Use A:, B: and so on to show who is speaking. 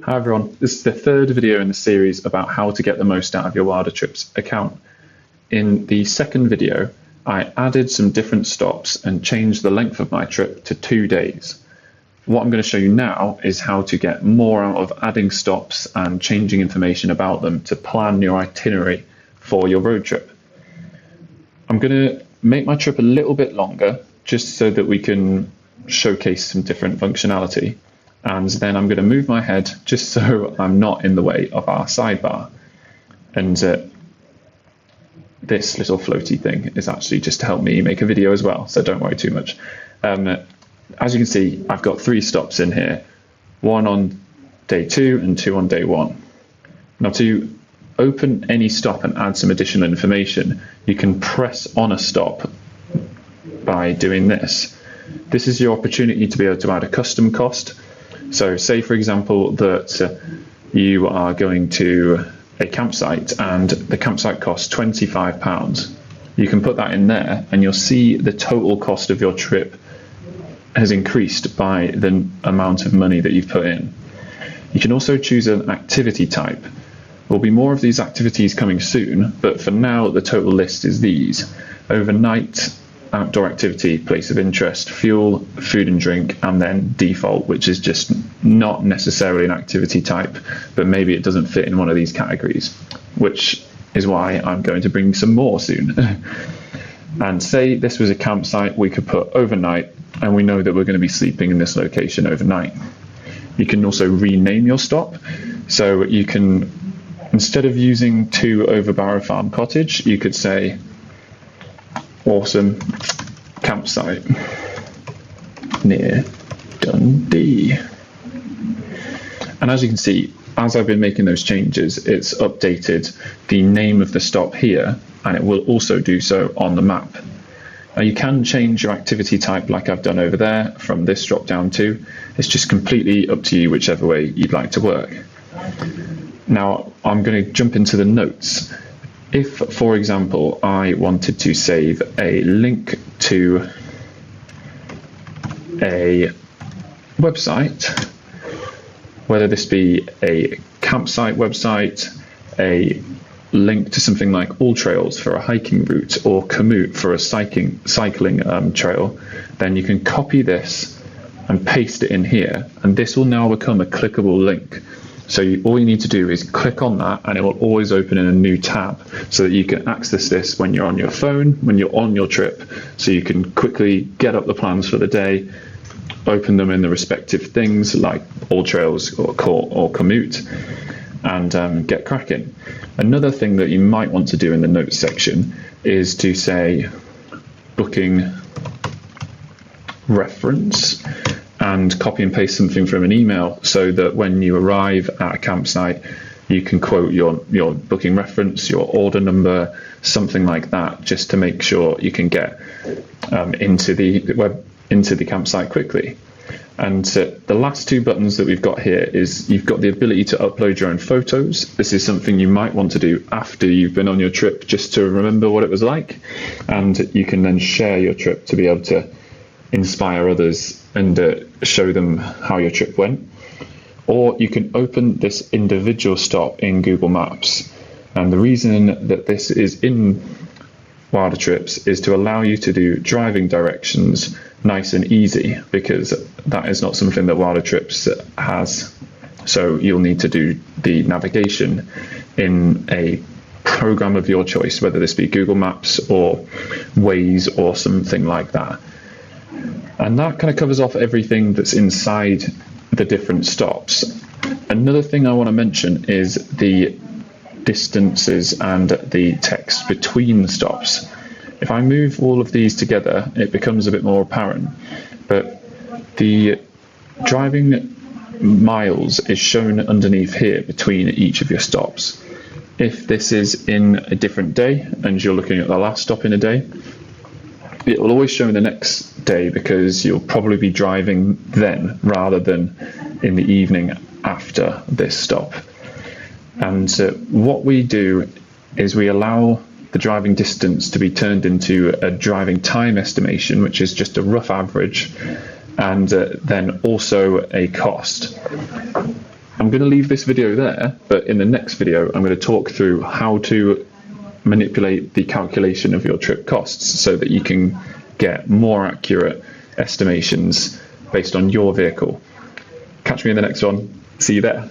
A: Hi everyone, this is the third video in the series about how to get the most out of your WilderTrips account. In the second video, I added some different stops and changed the length of my trip to 2 days. What I'm going to show you now is how to get more out of adding stops and changing information about them to plan your itinerary for your road trip. I'm going to make my trip a little bit longer just so that we can showcase some different functionality. And then I'm going to move my head just so I'm not in the way of our sidebar. And this little floaty thing is actually just to help me make a video as well, so don't worry too much. As you can see, I've got 3 stops in here, 1 on day 2 and 2 on day 1. Now to open any stop and add some additional information, you can press on a stop by doing this. This is your opportunity to be able to add a custom cost. So say, for example, that you are going to a campsite and the campsite costs £25. You can put that in there and you'll see the total cost of your trip has increased by the amount of money that you've put in. You can also choose an activity type. There will be more of these activities coming soon, but for now the total list is these: overnight, outdoor activity, place of interest, fuel, food and drink, and then default, which is just not necessarily an activity type, but maybe it doesn't fit in one of these categories, which is why I'm going to bring some more soon. And say this was a campsite, we could put overnight, and we know that we're going to be sleeping in this location overnight. You can also rename your stop, so you can, instead of using 2 over Barrow Farm Cottage, you could say awesome campsite near Dundee. And as you can see, as I've been making those changes, it's updated the name of the stop here, and it will also do so on the map. Now you can change your activity type like I've done over there from this drop down too. It's just completely up to you whichever way you'd like to work. Now I'm going to jump into the notes. If, for example, I wanted to save a link to a website, whether this be a campsite website, a link to something like All Trails for a hiking route, or Komoot for a cycling trail, then you can copy this and paste it in here, and this will now become a clickable link. So all you need to do is click on that and it will always open in a new tab so that you can access this when you're on your phone, when you're on your trip, so you can quickly get up the plans for the day, open them in the respective things like All Trails or Komoot, and get cracking. Another thing that you might want to do in the notes section is to say booking reference and copy and paste something from an email so that when you arrive at a campsite, you can quote your booking reference, your order number, something like that, just to make sure you can get into the campsite quickly. And the last 2 buttons that we've got here is you've got the ability to upload your own photos. This is something you might want to do after you've been on your trip, just to remember what it was like, and you can then share your trip to be able to inspire others and show them how your trip went. Or you can open this individual stop in Google Maps, and the reason that this is in WilderTrips is to allow you to do driving directions nice and easy, because that is not something that WilderTrips has. So you'll need to do the navigation in a program of your choice, whether this be Google Maps or Waze or something like that. And that kind of covers off everything that's inside the different stops. Another thing I want to mention is the distances and the text between the stops. If I move all of these together, it becomes a bit more apparent, but the driving miles is shown underneath here between each of your stops. If this is in a different day and you're looking at the last stop in a day, it will always show the next day, because you'll probably be driving then rather than in the evening after this stop. And what we do is we allow the driving distance to be turned into a driving time estimation, which is just a rough average, and then also a cost. I'm going to leave this video there, but in the next video, I'm going to talk through how to manipulate the calculation of your trip costs so that you can get more accurate estimations based on your vehicle. Catch me in the next one. See you there.